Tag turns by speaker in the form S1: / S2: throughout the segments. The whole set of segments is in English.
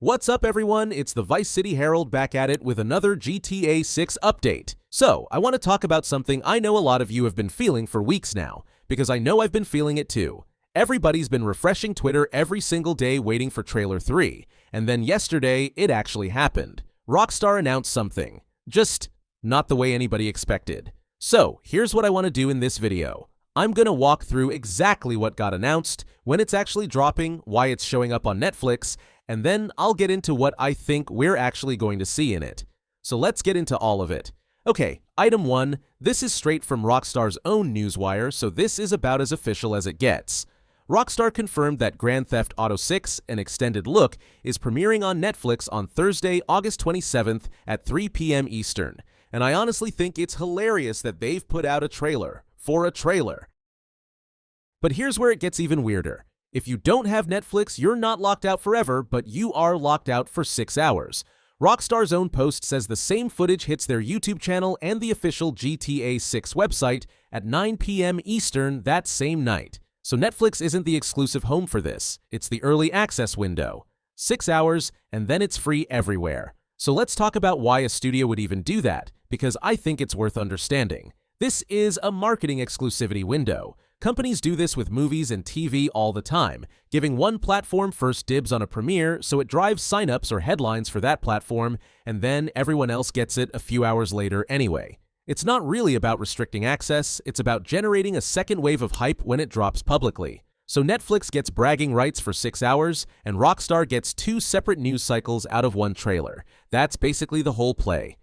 S1: What's up everyone, it's the Vice City Herald back at it with another GTA 6 update. So, I want to talk about something I know a lot of you have been feeling for weeks now, because I know I've been feeling it too. Everybody's been refreshing Twitter every single day waiting for Trailer 3, and then yesterday, it actually happened. Rockstar announced something. Just not the way anybody expected. So, here's what I want to do in this video. I'm gonna walk through exactly what got announced, when it's actually dropping, why it's showing up on Netflix, and then I'll get into what I think we're actually going to see in it. So let's get into all of it. Okay, item 1, this is straight from Rockstar's own newswire, so this is about as official as it gets. Rockstar confirmed that Grand Theft Auto 6, an extended look, is premiering on Netflix on Thursday, August 27th at 3 p.m. Eastern. And I honestly think it's hilarious that they've put out a trailer for a trailer. But here's where it gets even weirder. If you don't have Netflix, you're not locked out forever, but you are locked out for 6 hours. Rockstar's own post says the same footage hits their YouTube channel and the official GTA 6 website at 9 p.m. Eastern that same night. So Netflix isn't the exclusive home for this, it's the early access window. 6 hours, and then it's free everywhere. So let's talk about why a studio would even do that, because I think it's worth understanding. This is a marketing exclusivity window. Companies do this with movies and TV all the time, giving one platform first dibs on a premiere so it drives signups or headlines for that platform, and then everyone else gets it a few hours later anyway. It's not really about restricting access, it's about generating a second wave of hype when it drops publicly. So Netflix gets bragging rights for 6 hours, and Rockstar gets 2 separate news cycles out of one trailer. That's basically the whole play.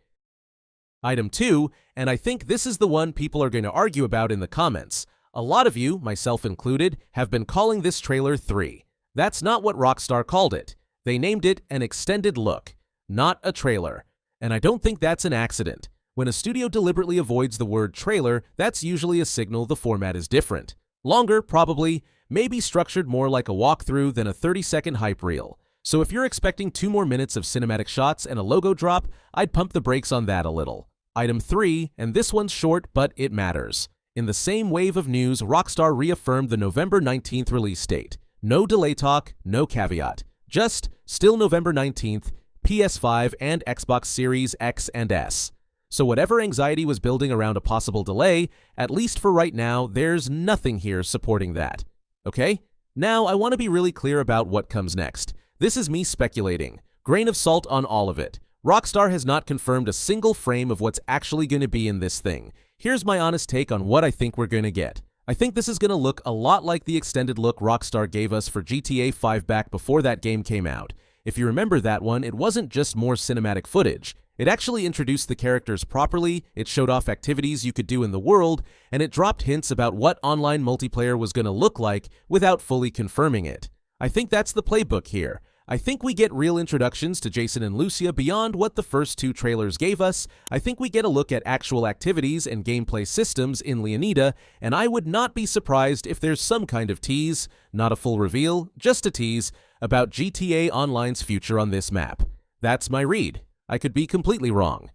S1: Item 2, and I think this is the one people are going to argue about in the comments. A lot of you, myself included, have been calling this trailer 3. That's not what Rockstar called it. They named it an extended look, not a trailer. And I don't think that's an accident. When a studio deliberately avoids the word trailer, that's usually a signal the format is different. Longer, probably, maybe structured more like a walkthrough than a 30-second hype reel. So if you're expecting 2 more minutes of cinematic shots and a logo drop, I'd pump the brakes on that a little. Item 3, and this one's short, but it matters. In the same wave of news, Rockstar reaffirmed the November 19th release date. No delay talk, no caveat. Just, still November 19th, PS5 and Xbox Series X and S. So whatever anxiety was building around a possible delay, at least for right now, there's nothing here supporting that. Okay? Now, I want to be really clear about what comes next. This is me speculating. Grain of salt on all of it. Rockstar has not confirmed a single frame of what's actually going to be in this thing. Here's my honest take on what I think we're going to get. I think this is going to look a lot like the extended look Rockstar gave us for GTA 5 back before that game came out. If you remember that one, it wasn't just more cinematic footage. It actually introduced the characters properly, it showed off activities you could do in the world, and it dropped hints about what online multiplayer was going to look like without fully confirming it. I think that's the playbook here. I think we get real introductions to Jason and Lucia beyond what the first 2 trailers gave us. I think we get a look at actual activities and gameplay systems in Leonida, and I would not be surprised if there's some kind of tease, not a full reveal, just a tease, about GTA Online's future on this map. That's my read. I could be completely wrong.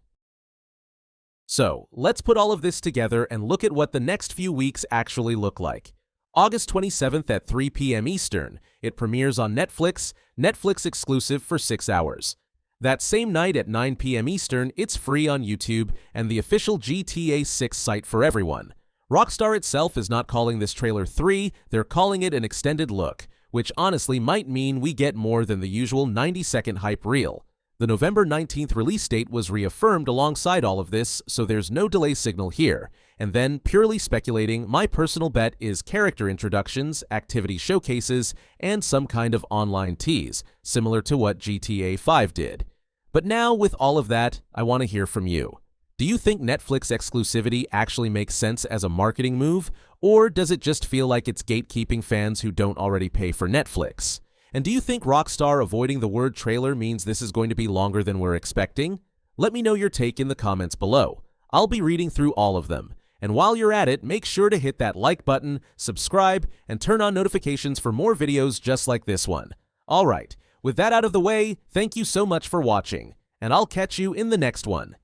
S1: So, let's put all of this together and look at what the next few weeks actually look like. August 27th at 3 p.m. Eastern, it premieres on Netflix, Netflix exclusive for 6 hours. That same night at 9 p.m. Eastern, it's free on YouTube and the official GTA 6 site for everyone. Rockstar itself is not calling this trailer 3, they're calling it an extended look, which honestly might mean we get more than the usual 90-second hype reel. The November 19th release date was reaffirmed alongside all of this, so there's no delay signal here. And then, purely speculating, my personal bet is character introductions, activity showcases, and some kind of online tease, similar to what GTA 5 did. But now, with all of that, I want to hear from you. Do you think Netflix exclusivity actually makes sense as a marketing move, or does it just feel like it's gatekeeping fans who don't already pay for Netflix? And do you think Rockstar avoiding the word trailer means this is going to be longer than we're expecting? Let me know your take in the comments below. I'll be reading through all of them. And while you're at it, make sure to hit that like button, subscribe, and turn on notifications for more videos just like this one. Alright, with that out of the way, thank you so much for watching, and I'll catch you in the next one.